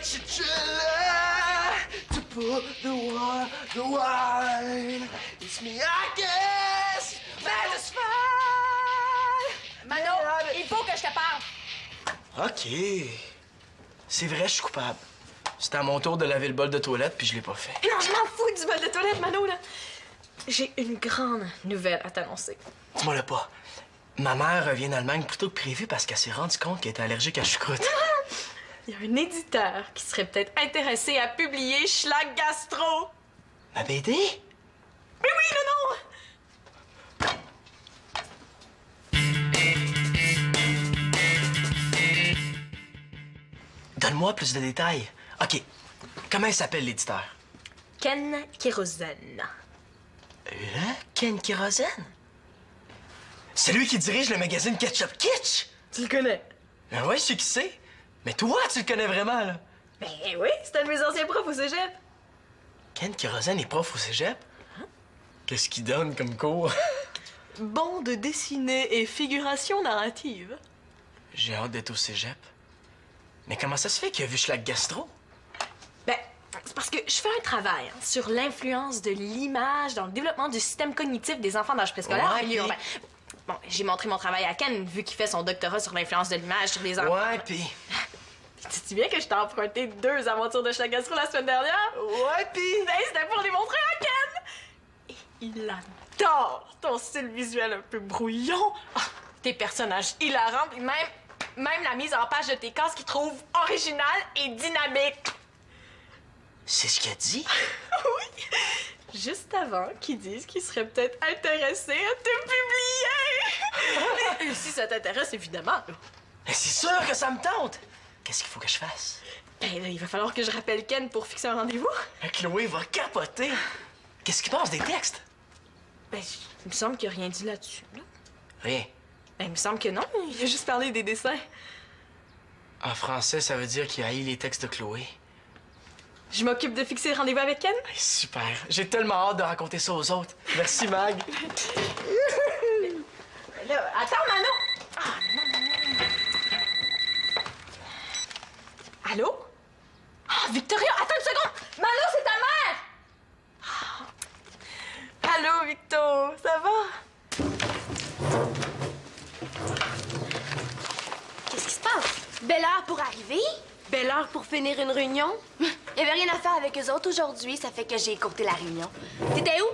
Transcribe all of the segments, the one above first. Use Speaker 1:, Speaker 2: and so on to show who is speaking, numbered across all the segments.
Speaker 1: chinchilla to put the wine. It's me, I guess, satisfied.
Speaker 2: Mano, il faut que je te parle.
Speaker 1: OK. C'est vrai, je suis coupable. C'était à mon tour de laver le bol de toilette, puis je l'ai pas fait.
Speaker 2: Non, je m'en fous du bol de toilette, Mano, là. J'ai une grande nouvelle à t'annoncer.
Speaker 1: Dis-moi le pas. Ma mère revient d'Allemagne plus tôt que prévu parce qu'elle s'est rendue compte qu'elle était allergique à choucroute.
Speaker 2: Il y a un éditeur qui serait peut-être intéressé à publier Schlag Gastro.
Speaker 1: Ma BD?
Speaker 2: Mais oui, non!
Speaker 1: Donne-moi plus de détails. OK. Comment il s'appelle, l'éditeur?
Speaker 2: Ken Kérosène.
Speaker 1: Ken Kérosène? C'est lui qui dirige le magazine Ketchup Kitsch?
Speaker 2: Tu le connais?
Speaker 1: Ben ouais, je sais qui c'est. Mais toi, tu le connais vraiment, là.
Speaker 2: Ben oui, c'est un de mes anciens profs au cégep.
Speaker 1: Ken Kérosène est prof au cégep? Qu'est-ce qu'il donne comme cours?
Speaker 2: Bande dessinée et figuration narrative.
Speaker 1: J'ai hâte d'être au cégep. Mais comment ça se fait qu'il a vu Schlag Gastro?
Speaker 2: Ben, c'est parce que je fais un travail sur l'influence de l'image dans le développement du système cognitif des enfants d'âge préscolaire en milieu urbain. Bon, j'ai montré mon travail à Ken, vu qu'il fait son doctorat sur l'influence de l'image sur les enfants.
Speaker 1: Ouais, pis...
Speaker 2: Tu te souviens que je t'ai emprunté 2 aventures de Schlag Gastro la semaine dernière?
Speaker 1: Ouais, pis...
Speaker 2: Ben, c'était pour les montrer à Ken! Et il adore ton style visuel un peu brouillon. Ah, tes personnages hilarants, puis même la mise en page de tes cases qu'il trouve originale et dynamique.
Speaker 1: C'est ce qu'il a dit?
Speaker 2: Oui! Juste avant qu'ils disent qu'ils seraient peut-être intéressés à te publier! Et si ça t'intéresse, évidemment.
Speaker 1: Mais c'est sûr que ça me tente! Qu'est-ce qu'il faut que je fasse?
Speaker 2: Ben là, il va falloir que je rappelle Ken pour fixer un rendez-vous.
Speaker 1: Chloé va capoter! Qu'est-ce qu'il pense des textes?
Speaker 2: Ben, il me semble qu'il n'y a rien dit là-dessus, là.
Speaker 1: Rien.
Speaker 2: Ben, il me semble que non. Il a juste parlé des dessins.
Speaker 1: En français, ça veut dire qu'il haït les textes de Chloé.
Speaker 2: Je m'occupe de fixer le rendez-vous avec Ken.
Speaker 1: Hey, super! J'ai tellement hâte de raconter ça aux autres. Merci, Mag.
Speaker 2: Là, attends, Mano! Ah, non. Allô? Ah, Victoria, attends une seconde! Mano, c'est ta mère! Ah. Allô, Victo, ça va?
Speaker 3: Qu'est-ce qui se passe? Belle heure pour arriver?
Speaker 2: Belle heure pour finir une réunion?
Speaker 3: Il y avait rien à faire avec eux autres aujourd'hui, ça fait que j'ai écourté la réunion. T'étais où?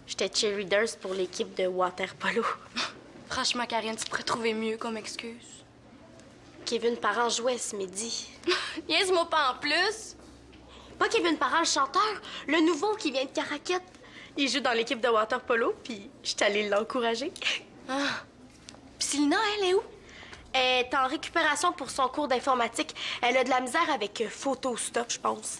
Speaker 4: J'étais cheerleaders pour l'équipe de water polo.
Speaker 3: Franchement, Karine, tu pourrais trouver mieux comme excuse.
Speaker 4: Kevin Parent jouait ce midi.
Speaker 3: Niaise-moi pas en plus.
Speaker 4: Pas Kevin Parent, le chanteur, le nouveau qui vient de Caraquette. Il joue dans l'équipe de water polo, puis j'étais allée l'encourager.
Speaker 3: Ah. Puis Célina, elle est où?
Speaker 4: Elle est en récupération pour son cours d'informatique. Elle a de la misère avec Photostop, je pense.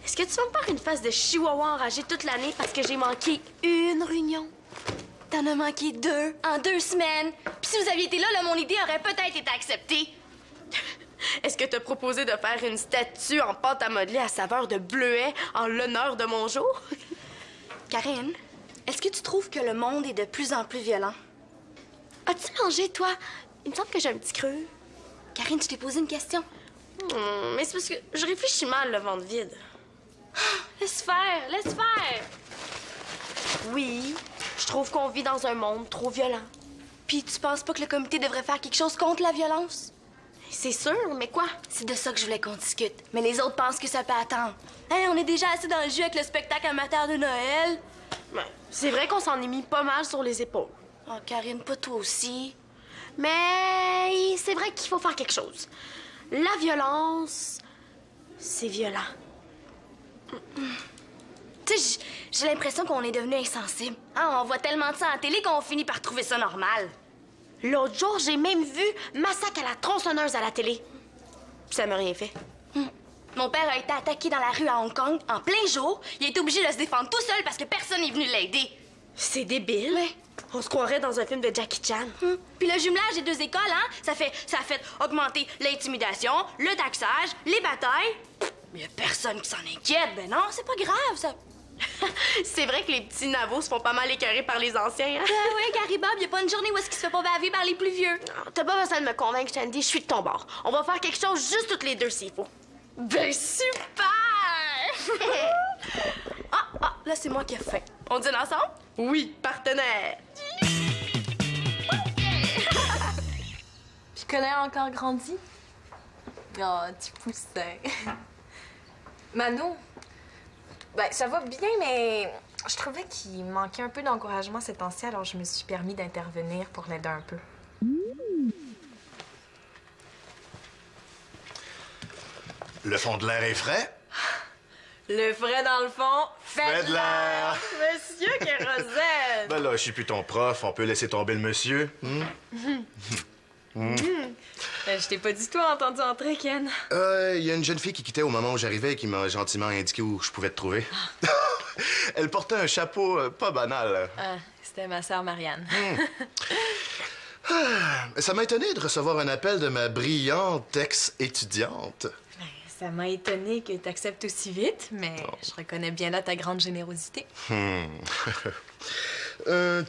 Speaker 4: Est-ce que tu vas me faire une face de chihuahua enragé toute l'année parce que j'ai manqué une réunion?
Speaker 3: T'en as manqué 2 en 2 semaines. Puis si vous aviez été là, mon idée aurait peut-être été acceptée.
Speaker 4: Est-ce que t'as proposé de faire une statue en pâte à modeler à saveur de bleuet en l'honneur de mon jour?
Speaker 3: Karine, est-ce que tu trouves que le monde est de plus en plus violent?
Speaker 4: As-tu mangé, toi? Il me semble que j'ai un petit creux.
Speaker 3: Karine, je t'ai posé une question.
Speaker 4: Mais c'est parce que je réfléchis mal le ventre vide. Laisse faire, laisse faire! Oui, je trouve qu'on vit dans un monde trop violent.
Speaker 3: Puis tu penses pas que le comité devrait faire quelque chose contre la violence?
Speaker 4: C'est sûr, mais quoi?
Speaker 3: C'est de ça que je voulais qu'on discute. Mais les autres pensent que ça peut attendre. Hein, on est déjà assez dans le jus avec le spectacle amateur de Noël.
Speaker 4: Ouais, c'est vrai qu'on s'en est mis pas mal sur les épaules.
Speaker 3: Oh, Karine, pas toi aussi.
Speaker 4: Mais c'est vrai qu'il faut faire quelque chose. La violence, c'est violent.
Speaker 3: Tu sais, j'ai l'impression qu'on est devenu insensible. Hein, on voit tellement de ça à la télé qu'on finit par trouver ça normal.
Speaker 4: L'autre jour, j'ai même vu Massacre à la tronçonneuse à la télé. Ça m'a rien fait.
Speaker 3: Mon père a été attaqué dans la rue à Hong Kong en plein jour. Il a été obligé de se défendre tout seul parce que personne n'est venu l'aider.
Speaker 4: C'est débile.
Speaker 3: Ouais.
Speaker 4: On se croirait dans un film de Jackie Chan.
Speaker 3: Puis le jumelage des 2 écoles, hein, ça a fait augmenter l'intimidation, le taxage, les batailles. Mais y a personne qui s'en inquiète. Ben non, c'est pas grave, ça.
Speaker 4: C'est vrai que les petits navos se font pas mal écœurer par les anciens, hein?
Speaker 3: Ben oui, Gary Bob, y a pas une journée où est-ce qu'il se fait pas baver par les plus vieux.
Speaker 4: T'as pas besoin de me convaincre, Sandy, je suis de ton bord. On va faire quelque chose juste toutes les deux s'il faut.
Speaker 3: Ben super!
Speaker 4: Là, c'est moi qui ai faim. On dîne ensemble? Oui, partenaire.
Speaker 2: Puis Colin a encore grandi? Oh, petit poussin. Mano, ben ça va bien, mais je trouvais qu'il manquait un peu d'encouragement ces temps-ci, alors je me suis permis d'intervenir pour l'aider un peu.
Speaker 5: Le fond de l'air est frais?
Speaker 2: Le frais dans le fond,
Speaker 5: Fait de l'air!
Speaker 2: Monsieur Kérosène!
Speaker 5: Ben là, je suis plus ton prof, on peut laisser tomber le monsieur.
Speaker 2: Je t'ai pas du tout entendu entrer, Ken.
Speaker 5: Il y a une jeune fille qui quittait au moment où j'arrivais et qui m'a gentiment indiqué où je pouvais te trouver. Elle portait un chapeau pas banal.
Speaker 2: Ah, c'était ma sœur Marianne.
Speaker 5: Ça m'a étonné de recevoir un appel de ma brillante ex-étudiante.
Speaker 2: Ça m'a étonné que t'acceptes aussi vite, mais je reconnais bien là ta grande générosité.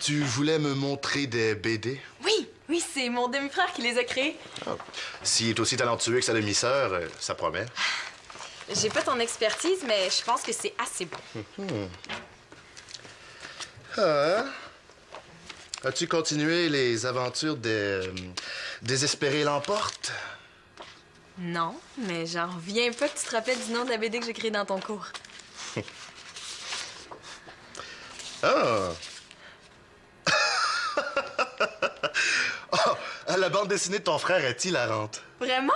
Speaker 5: Tu voulais me montrer des BD?
Speaker 2: Oui, c'est mon demi-frère qui les a créés.
Speaker 5: S'il est aussi talentueux que sa demi-sœur, ça promet.
Speaker 2: J'ai pas ton expertise, mais je pense que c'est assez bon.
Speaker 5: As-tu continué les aventures des Désespérés l'emporte?
Speaker 2: Non, mais j'en reviens pas que tu te rappelles du nom de la BD que j'ai créée dans ton cours.
Speaker 5: Ah! Oh, la bande dessinée de ton frère est hilarante.
Speaker 2: Vraiment?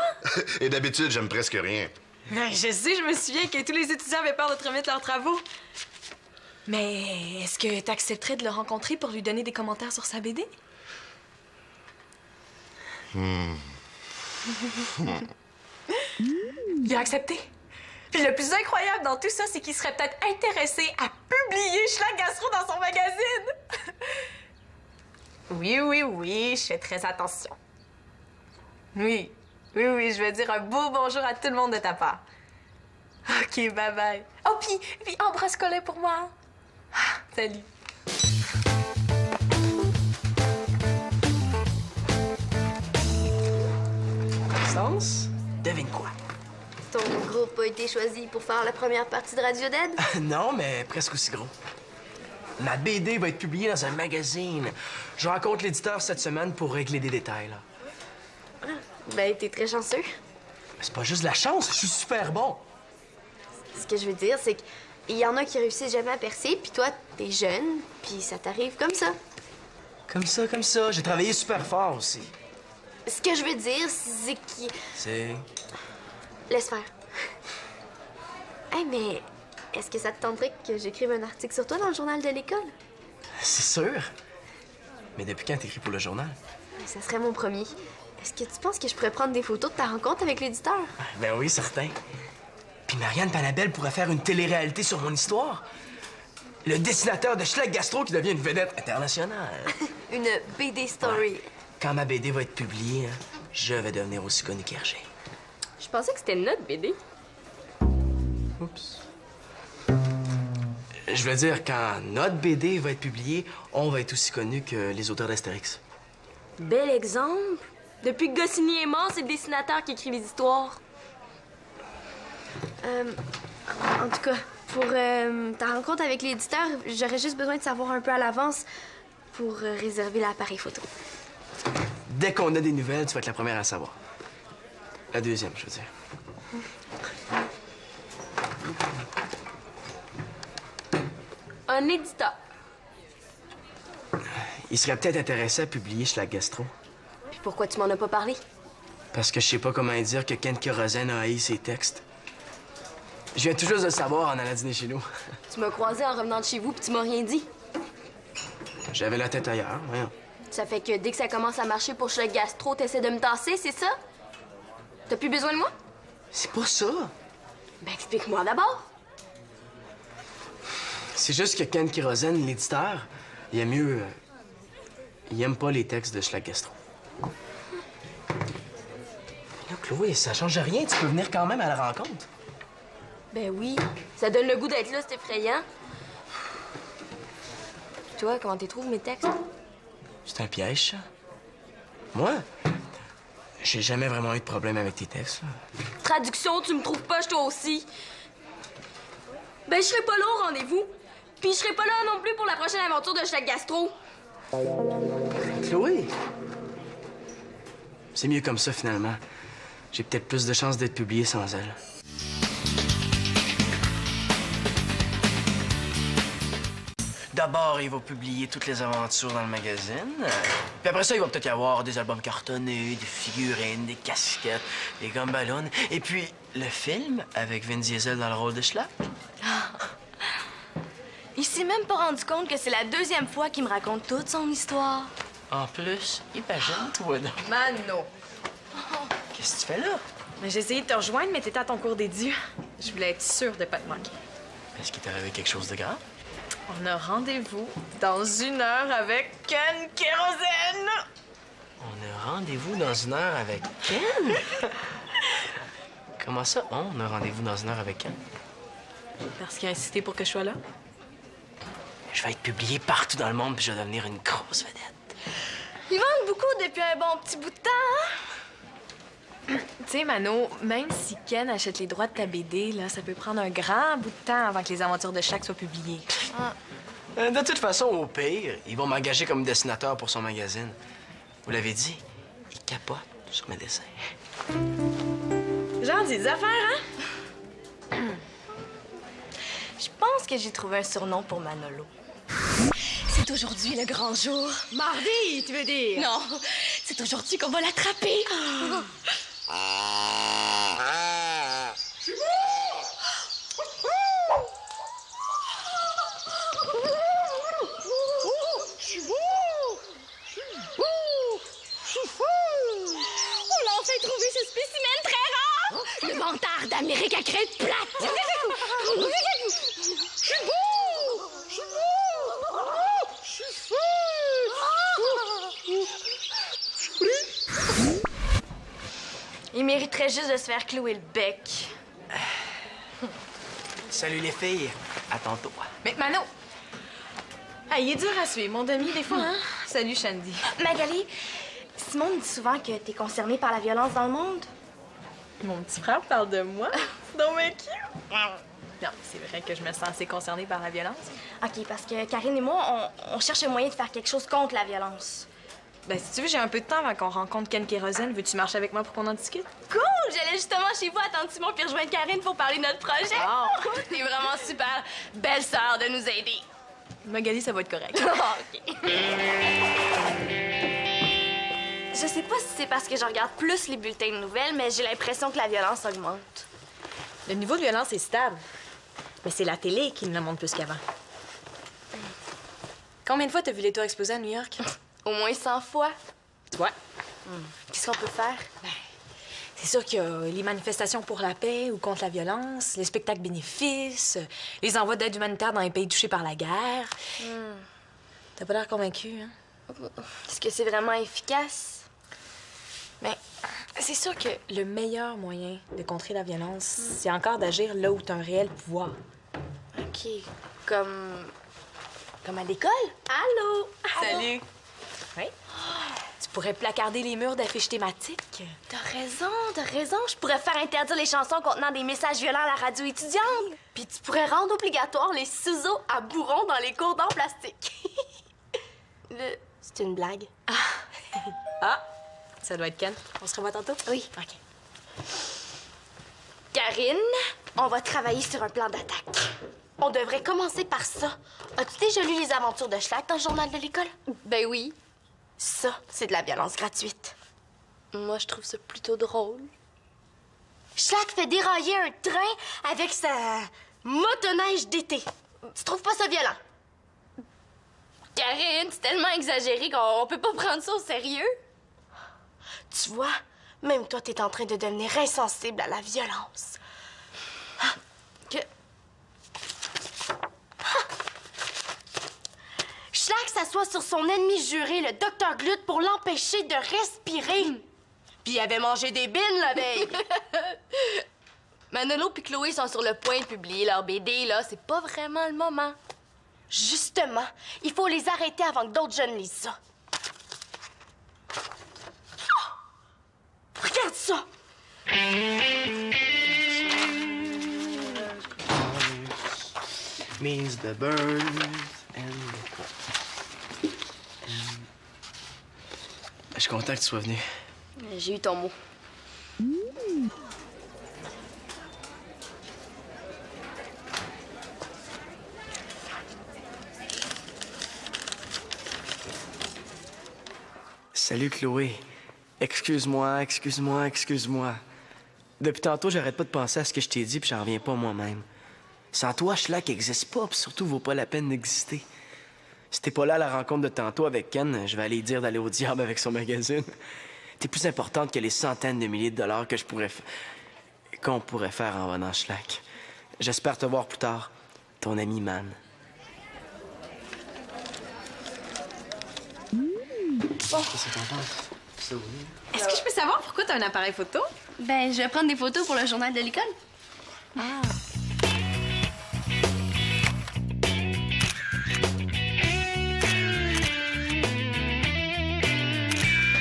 Speaker 5: Et d'habitude, j'aime presque rien.
Speaker 2: Ben, je sais, je me souviens que tous les étudiants avaient peur de te remettre leurs travaux. Mais est-ce que t'accepterais de le rencontrer pour lui donner des commentaires sur sa BD? Il a accepté. Puis le plus incroyable dans tout ça, c'est qu'il serait peut-être intéressé à publier Schlag Gastro dans son magazine. Oui, je fais très attention. Oui, je vais dire un beau bonjour à tout le monde de ta part. OK, bye-bye. Oh, puis embrasse Colin pour moi. Salut.
Speaker 1: Constance, devine quoi?
Speaker 3: Ton groupe a été choisi pour faire la première partie de Radio Dead?
Speaker 1: Non, mais presque aussi gros. Ma BD va être publiée dans un magazine. Je rencontre l'éditeur cette semaine pour régler des détails, là.
Speaker 3: Ben, t'es très chanceux.
Speaker 1: C'est pas juste de la chance, je suis super bon.
Speaker 3: Ce que je veux dire, c'est qu'il y en a qui réussissent jamais à percer, puis toi, t'es jeune, puis ça t'arrive comme ça.
Speaker 1: Comme ça. J'ai travaillé super fort aussi.
Speaker 3: Ce que je veux dire, c'est qu'il...
Speaker 1: C'est...
Speaker 3: Laisse faire. Hey, mais est-ce que ça te tenterait que j'écrive un article sur toi dans le journal de l'école?
Speaker 1: C'est sûr. Mais depuis quand t'écris pour le journal?
Speaker 3: Ça serait mon premier. Est-ce que tu penses que je pourrais prendre des photos de ta rencontre avec l'éditeur?
Speaker 1: Ben oui, certain. Puis Marianne Panabelle pourrait faire une télé-réalité sur mon histoire. Le dessinateur de Schlag Gastro qui devient une vedette internationale.
Speaker 3: Une BD story.
Speaker 1: Ouais. Quand ma BD va être publiée, hein, je vais devenir aussi connu qu'Hergé.
Speaker 4: Je pensais que c'était notre BD.
Speaker 1: Oups. Je veux dire, quand notre BD va être publiée, on va être aussi connu que les auteurs d'Astérix.
Speaker 4: Bel exemple. Depuis que Goscinny est mort, c'est le dessinateur qui écrit les histoires.
Speaker 3: En tout cas, pour ta rencontre avec l'éditeur, j'aurais juste besoin de savoir un peu à l'avance pour réserver l'appareil photo.
Speaker 1: Dès qu'on a des nouvelles, tu vas être la première à savoir. La deuxième, je veux dire.
Speaker 4: Un éditeur.
Speaker 1: Il serait peut-être intéressé à publier Schlag Gastro.
Speaker 4: Puis pourquoi tu m'en as pas parlé?
Speaker 1: Parce que je sais pas comment dire que Ken Kérosène a haï ses textes. Je viens tout juste de le savoir en allant dîner chez nous.
Speaker 4: Tu m'as croisé en revenant de chez vous puis tu m'as rien dit.
Speaker 1: J'avais la tête ailleurs, voyons.
Speaker 4: Ça fait que dès que ça commence à marcher pour Schlag Gastro, t'essaies de me tasser, c'est ça? T'as plus besoin de moi?
Speaker 1: C'est pas ça.
Speaker 4: Ben explique-moi d'abord.
Speaker 1: C'est juste que Ken Kérosène, l'éditeur, il aime mieux... il aime pas les textes de Schlag Gastro. Là, Chloé, ça change rien. Tu peux venir quand même à la rencontre.
Speaker 4: Ben oui, ça donne le goût d'être là, c'est effrayant. toi, comment tu trouves mes textes?
Speaker 1: C'est un piège, ça. Moi, j'ai jamais vraiment eu de problème avec tes textes, là.
Speaker 4: Traduction, tu me trouves pas, toi aussi? Ben, je serai pas là au rendez-vous. Puis je serai pas là non plus pour la prochaine aventure de Schlag Gastro.
Speaker 1: Chloé! C'est mieux comme ça, finalement. J'ai peut-être plus de chances d'être publié sans elle. D'abord, il va publier toutes les aventures dans le magazine. Puis après ça, il va peut-être y avoir des albums cartonnés, des figurines, des casquettes, des gommes ballons. Et puis, le film avec Vin Diesel dans le rôle de Schlag.
Speaker 4: Il s'est même pas rendu compte que c'est la deuxième fois qu'il me raconte toute son histoire.
Speaker 1: En plus, imagine-toi donc.
Speaker 2: Mano!
Speaker 1: Qu'est-ce que tu fais là?
Speaker 2: J'ai essayé de te rejoindre, mais t'étais à ton cours des dieux. Je voulais être sûre de pas te manquer.
Speaker 1: Est-ce qu'il t'est arrivé quelque chose de grave?
Speaker 2: On a rendez-vous dans 1 heure avec Ken Kérosène!
Speaker 1: On a rendez-vous dans 1 heure avec Ken? Comment ça, on a rendez-vous dans 1 heure avec Ken?
Speaker 2: Parce qu'il a insisté pour que je sois là.
Speaker 1: Je vais être publié partout dans le monde puis je vais devenir une grosse vedette.
Speaker 4: Ils vendent beaucoup depuis un bon petit bout de temps, hein?
Speaker 2: Tu sais, Mano, même si Ken achète les droits de ta BD, là, ça peut prendre un grand bout de temps avant que les aventures de Schlag soient publiées.
Speaker 1: De toute façon, au pire, ils vont m'engager comme dessinateur pour son magazine. Vous l'avez dit, il capote sur mes dessins.
Speaker 2: Genre des affaires, hein?
Speaker 4: Je pense que j'ai trouvé un surnom pour Manolo. C'est aujourd'hui le grand jour.
Speaker 2: Mardi, tu veux dire?
Speaker 4: Non, c'est aujourd'hui qu'on va l'attraper. On l'a enfin trouvé ce spécimen très rare! Le vantard d'Amérique à crête plate! Il mériterait juste de se faire clouer le bec.
Speaker 1: Salut les filles, à tantôt.
Speaker 2: Mais Mano! Ah, il est dur à suivre, mon demi, des fois, hein? Salut, Shandy.
Speaker 4: Magali, Simon me dit souvent que t'es concernée par la violence dans le monde.
Speaker 2: Mon petit frère parle de moi. Donc, mais cute. Non, c'est vrai que je me sens assez concernée par la violence.
Speaker 4: OK, parce que Karine et moi, on cherche un moyen de faire quelque chose contre la violence.
Speaker 2: Ben, si tu veux, j'ai un peu de temps avant qu'on rencontre Ken Kérosène. Veux-tu marcher avec moi pour qu'on en discute?
Speaker 4: Cool! J'allais justement chez vous attendre Simon puis rejoindre Karine pour parler de notre projet.
Speaker 2: Oh.
Speaker 4: T'es vraiment super belle sœur de nous aider.
Speaker 2: Magali, ça va être correct.
Speaker 4: OK. Je sais pas si c'est parce que je regarde plus les bulletins de nouvelles, mais j'ai l'impression que la violence augmente.
Speaker 2: Le niveau de violence est stable. Mais c'est la télé qui me le montre plus qu'avant. Combien de fois t'as vu les tours explosés à New York?
Speaker 4: Au moins 100 fois.
Speaker 2: Toi?
Speaker 4: Qu'est-ce qu'on peut faire?
Speaker 2: C'est sûr qu'il y a les manifestations pour la paix ou contre la violence, les spectacles bénéfices, les envois d'aide humanitaire dans les pays touchés par la guerre. T'as pas l'air convaincu, hein?
Speaker 4: Est-ce que c'est vraiment efficace?
Speaker 2: Mais c'est sûr que le meilleur moyen de contrer la violence, c'est encore d'agir là où t'as un réel pouvoir.
Speaker 4: OK. Comme à l'école? Allô?
Speaker 2: Salut! Oui? Tu pourrais placarder les murs d'affiches thématiques.
Speaker 4: T'as raison. Je pourrais faire interdire les chansons contenant des messages violents à la radio étudiante. Puis tu pourrais rendre obligatoire les ciseaux à bourron dans les cours d'art plastique. C'est une blague.
Speaker 2: Ah! Ça doit être Ken. On se revoit tantôt?
Speaker 4: Oui.
Speaker 2: OK.
Speaker 4: Karine, on va travailler sur un plan d'attaque. On devrait commencer par ça. As-tu déjà lu les aventures de Schlag dans le journal de l'école? Ben oui. Ça, c'est de la violence gratuite. Moi, je trouve ça plutôt drôle. Schlag fait dérailler un train avec sa motoneige d'été. Tu trouves pas ça violent? Karine, c'est tellement exagéré qu'on peut pas prendre ça au sérieux. Tu vois, même toi, t'es en train de devenir insensible à la violence. Schlag s'assoit sur son ennemi juré, le Dr. Glut, pour l'empêcher de respirer. Puis il avait mangé des bines la veille. Manolo puis Chloé sont sur le point de publier leur BD, là. C'est pas vraiment le moment. Justement, il faut les arrêter avant que d'autres jeunes lisent ça. Oh! Regarde ça!
Speaker 1: Means the birds and... Je suis content que tu sois venu.
Speaker 3: J'ai eu ton mot.
Speaker 1: Salut, Chloé. Excuse-moi. Depuis tantôt, j'arrête pas de penser à ce que je t'ai dit, puis j'en reviens pas moi-même. Sans toi, Schlag n'existe pas, puis surtout, vaut pas la peine d'exister. Si t'es pas là à la rencontre de tantôt avec Ken, je vais aller dire d'aller au diable avec son magazine. T'es plus importante que les centaines de milliers de dollars que qu'on pourrait faire en venant Schlag. J'espère te voir plus tard. Ton ami Man. Qu'est-ce que t'en penses? Ça, oui.
Speaker 2: Est-ce que je peux savoir pourquoi t'as un appareil photo?
Speaker 3: Ben, je vais prendre des photos pour le journal de l'école.
Speaker 2: Ah.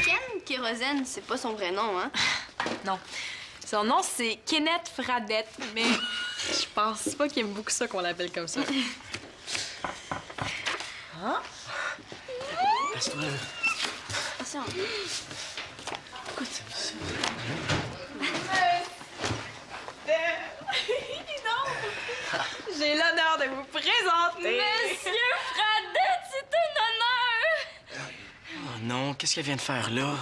Speaker 3: Ken Kérosène, c'est pas son vrai nom, hein?
Speaker 2: Non. Son nom, c'est Kenneth Fradette, mais je pense pas qu'il aime beaucoup ça qu'on l'appelle comme ça. Hein?
Speaker 1: Laisse-toi là.
Speaker 3: Attention.
Speaker 1: Pourquoi t'aimes ça?
Speaker 2: J'ai l'honneur de vous présenter.
Speaker 4: Monsieur Fradette, c'est un honneur!
Speaker 1: Oh non, qu'est-ce qu'elle vient de faire là?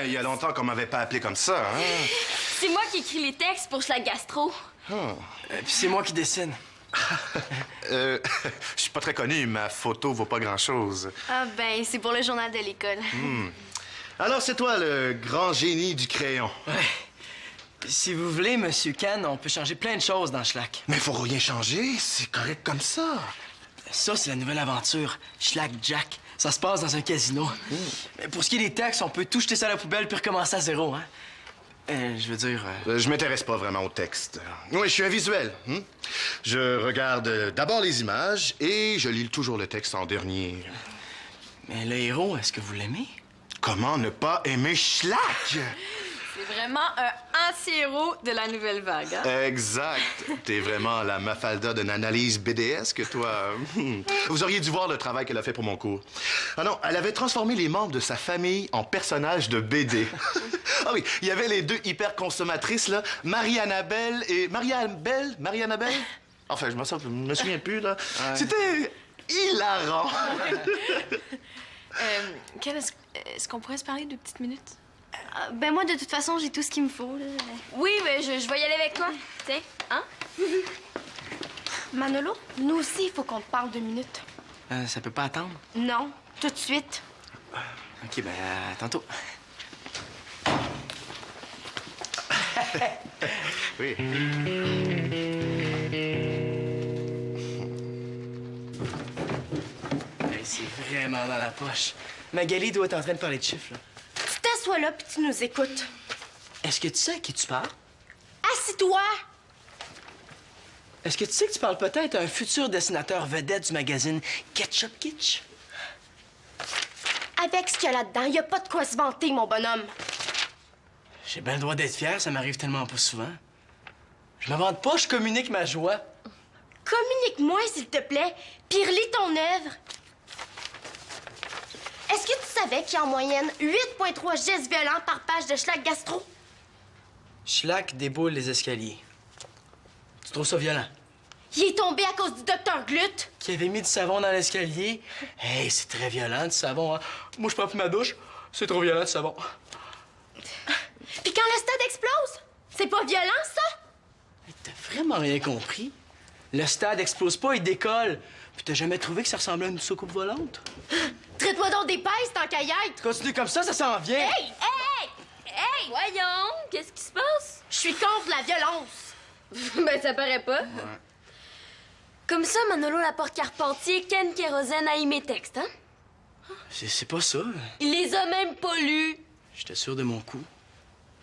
Speaker 5: Il y a longtemps qu'on m'avait pas appelé comme ça, hein?
Speaker 4: C'est moi qui écris les textes pour Schlag Gastro.
Speaker 1: Puis c'est moi qui dessine.
Speaker 5: Je suis pas très connu, ma photo vaut pas grand-chose.
Speaker 3: Ah ben, c'est pour le journal de l'école.
Speaker 5: Alors, c'est toi le grand génie du crayon.
Speaker 1: Ouais. Si vous voulez, Monsieur Can, on peut changer plein de choses dans Schlag.
Speaker 5: Mais faut rien changer, c'est correct comme ça.
Speaker 1: Ça, c'est la nouvelle aventure. Schlag Jack. Ça se passe dans un casino. Mais pour ce qui est des textes, on peut tout jeter ça à la poubelle puis recommencer à zéro, hein? Je veux dire...
Speaker 5: Je m'intéresse pas vraiment au texte. Oui, je suis un visuel. Je regarde d'abord les images et je lis toujours le texte en dernier.
Speaker 1: Mais le héros, est-ce que vous l'aimez?
Speaker 5: Comment ne pas aimer Schlag?
Speaker 2: C'est vraiment un anti-héros de la nouvelle vague, hein?
Speaker 5: Exact. T'es vraiment la Mafalda d'une analyse BDesque, toi. Vous auriez dû voir le travail qu'elle a fait pour mon cours. Ah non, elle avait transformé les membres de sa famille en personnages de BD. Ah oui, il y avait les deux hyper-consommatrices, là, Marie-Annabelle et... Marie-Annabelle? Enfin, je me souviens plus, là.
Speaker 1: Ouais.
Speaker 5: C'était hilarant.
Speaker 2: Ken, est-ce qu'on pourrait se parler 2 petites minutes?
Speaker 3: Ben moi, de toute façon, j'ai tout ce qu'il me faut, là.
Speaker 4: Oui, mais je vais y aller avec toi. Tu sais, hein? Manolo, nous aussi, il faut qu'on te parle 2 minutes.
Speaker 1: Ça peut pas attendre?
Speaker 4: Non, tout de suite.
Speaker 1: OK, ben, à tantôt.
Speaker 5: Oui.
Speaker 1: Hey, c'est vraiment dans la poche. Magali doit être en train de parler de chiffres, là.
Speaker 4: Tu t'assois là puis tu nous écoutes.
Speaker 1: Est-ce que tu sais à qui tu parles?
Speaker 4: Assis-toi!
Speaker 1: Est-ce que tu sais que tu parles peut-être à un futur dessinateur vedette du magazine Ketchup Kitsch?
Speaker 4: Avec ce qu'il y a là-dedans, il n'y a pas de quoi se vanter, mon bonhomme.
Speaker 1: J'ai bien le droit d'être fier, ça m'arrive tellement pas souvent. Je me vante pas, je communique ma joie.
Speaker 4: Communique-moi, s'il te plaît, puis relis ton œuvre. Est-ce que tu savais qu'il y a en moyenne 8,3 gestes violents par page de Schlag Gastro?
Speaker 1: Schlag déboule les escaliers. Tu trouves ça violent?
Speaker 4: Il est tombé à cause du docteur Glut.
Speaker 1: Qui avait mis du savon dans l'escalier? Hey, c'est très violent, du savon, hein? Moi, je prends plus ma douche. C'est trop violent, du savon.
Speaker 4: Puis quand le stade explose, c'est pas violent, ça?
Speaker 1: T'as vraiment rien compris? Le stade explose pas, il décolle. Puis t'as jamais trouvé que ça ressemblait à une soucoupe volante?
Speaker 4: Traite-moi donc d'épaisse tant qu'à y être.
Speaker 1: Continue comme ça s'en vient.
Speaker 4: Hey! Hey! Hey!
Speaker 6: Voyons, qu'est-ce qui se passe?
Speaker 4: Je suis contre la violence.
Speaker 6: Ben, ça paraît pas.
Speaker 1: Ouais.
Speaker 6: Comme ça, Manolo Laporte-Carpentier, Ken Kérosène a eu mes textes, hein?
Speaker 1: C'est pas ça.
Speaker 6: Il les a même pas lus.
Speaker 1: J'étais sûr de mon coup.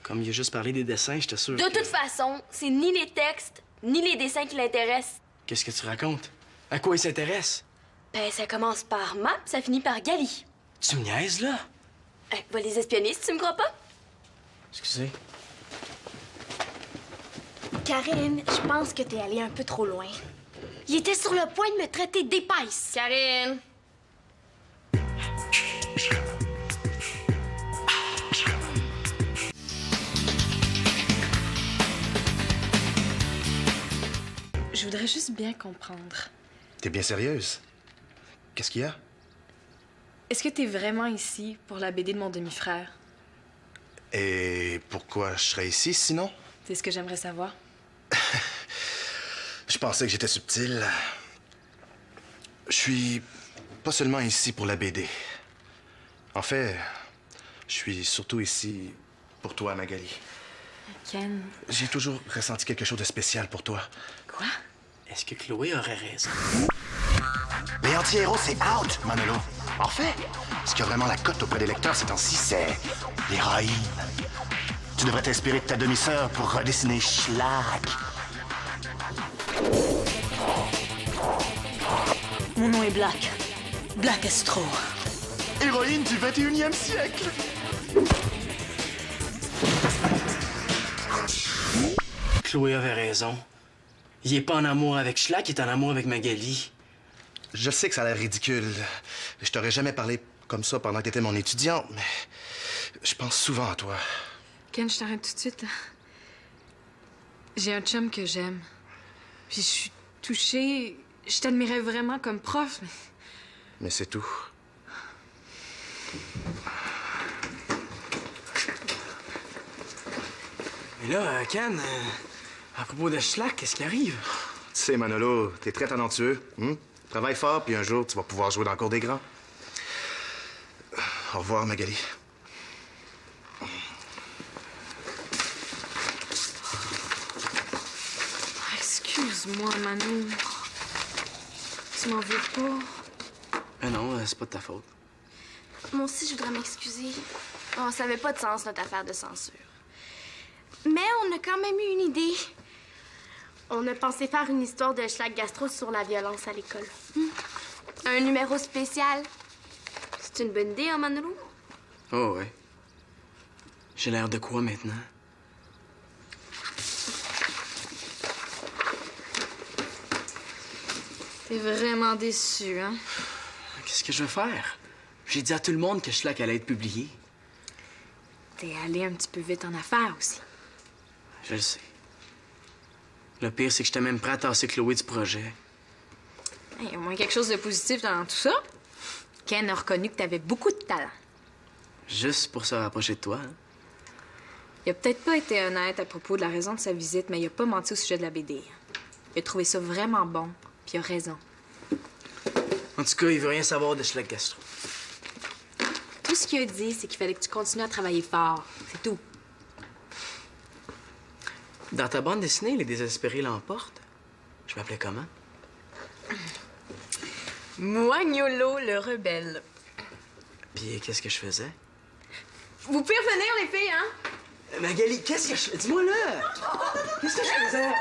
Speaker 1: Comme il a juste parlé des dessins, j'étais sûr
Speaker 6: De
Speaker 1: que...
Speaker 6: toute façon, c'est ni les textes, ni les dessins qui l'intéressent.
Speaker 1: Qu'est-ce que tu racontes? À quoi il s'intéresse?
Speaker 6: Ben, ça commence par Ma, ça finit par Gali.
Speaker 1: Tu me niaises, là?
Speaker 6: Va les espionner si tu me crois pas.
Speaker 1: Excusez.
Speaker 4: Karine, je pense que t'es allée un peu trop loin. Il était sur le point de me traiter d'épaisse.
Speaker 6: Karine!
Speaker 2: Je voudrais juste bien comprendre.
Speaker 5: T'es bien sérieuse? Qu'est-ce qu'il y a?
Speaker 2: Est-ce que t'es vraiment ici pour la BD de mon demi-frère?
Speaker 5: Et pourquoi je serais ici, sinon?
Speaker 2: C'est ce que j'aimerais savoir.
Speaker 5: Je pensais que j'étais subtil. Je suis pas seulement ici pour la BD. En fait, je suis surtout ici pour toi, Magali.
Speaker 2: Ken...
Speaker 5: J'ai toujours ressenti quelque chose de spécial pour toi.
Speaker 2: Quoi?
Speaker 1: Est-ce que Chloé aurait raison?
Speaker 5: Les anti-héros, c'est out, Manolo. En fait, ce qui a vraiment la cote auprès des lecteurs ces temps-ci, c'est l'héroïne. Tu devrais t'inspirer de ta demi-sœur pour redessiner Schlag.
Speaker 7: Mon nom est Black. Black Astro.
Speaker 5: Héroïne du 21e siècle.
Speaker 1: Chloé avait raison. Il est pas en amour avec Schlag, il est en amour avec Magali.
Speaker 5: Je sais que ça a l'air ridicule. Je t'aurais jamais parlé comme ça pendant que t'étais mon étudiante, mais je pense souvent à toi.
Speaker 2: Ken, je t'arrête tout de suite, là. J'ai un chum que j'aime. Puis je suis touchée. Je t'admirais vraiment comme prof, mais...
Speaker 5: Mais c'est tout.
Speaker 1: Mais là, Ken, à propos de Schlag, qu'est-ce qui arrive?
Speaker 5: Tu sais, Manolo, t'es très talentueux. Travaille fort, puis un jour, tu vas pouvoir jouer dans le cour des grands. Au revoir, Magali.
Speaker 2: Excuse-moi, Manu. Tu m'en veux pas?
Speaker 1: Non, c'est pas de ta faute.
Speaker 4: Moi aussi, je voudrais m'excuser. Oh, ça avait pas de sens, notre affaire de censure. Mais on a quand même eu une idée. On a pensé faire une histoire de Schlag Gastro sur la violence à l'école. Un numéro spécial.
Speaker 6: C'est une bonne idée, hein, Manolo?
Speaker 1: Oh, ouais. J'ai l'air de quoi maintenant?
Speaker 2: T'es vraiment déçu, hein?
Speaker 1: Qu'est-ce que je vais faire? J'ai dit à tout le monde que Schlag allait être publié.
Speaker 2: T'es allé un petit peu vite en affaires aussi.
Speaker 1: Je le sais. Le pire, c'est que j'étais même prêt à tasser Chloé du projet.
Speaker 2: Il y a au moins quelque chose de positif dans tout ça. Ken a reconnu que t'avais beaucoup de talent.
Speaker 1: Juste pour se rapprocher de toi, hein?
Speaker 2: Il a peut-être pas été honnête à propos de la raison de sa visite, mais il a pas menti au sujet de la BD. Il a trouvé ça vraiment bon, puis il a raison.
Speaker 1: En tout cas, il veut rien savoir de Schlag Gastro.
Speaker 2: Tout ce qu'il a dit, c'est qu'il fallait que tu continues à travailler fort. C'est tout.
Speaker 1: Dans ta bande dessinée, Les Désespérés l'emportent. Je m'appelais comment?
Speaker 2: Moignolo le rebelle.
Speaker 1: Puis qu'est-ce que je faisais?
Speaker 2: Vous pouvez revenir, les filles, hein?
Speaker 1: Magali, qu'est-ce que je fais? Dis-moi là! Qu'est-ce que je faisais?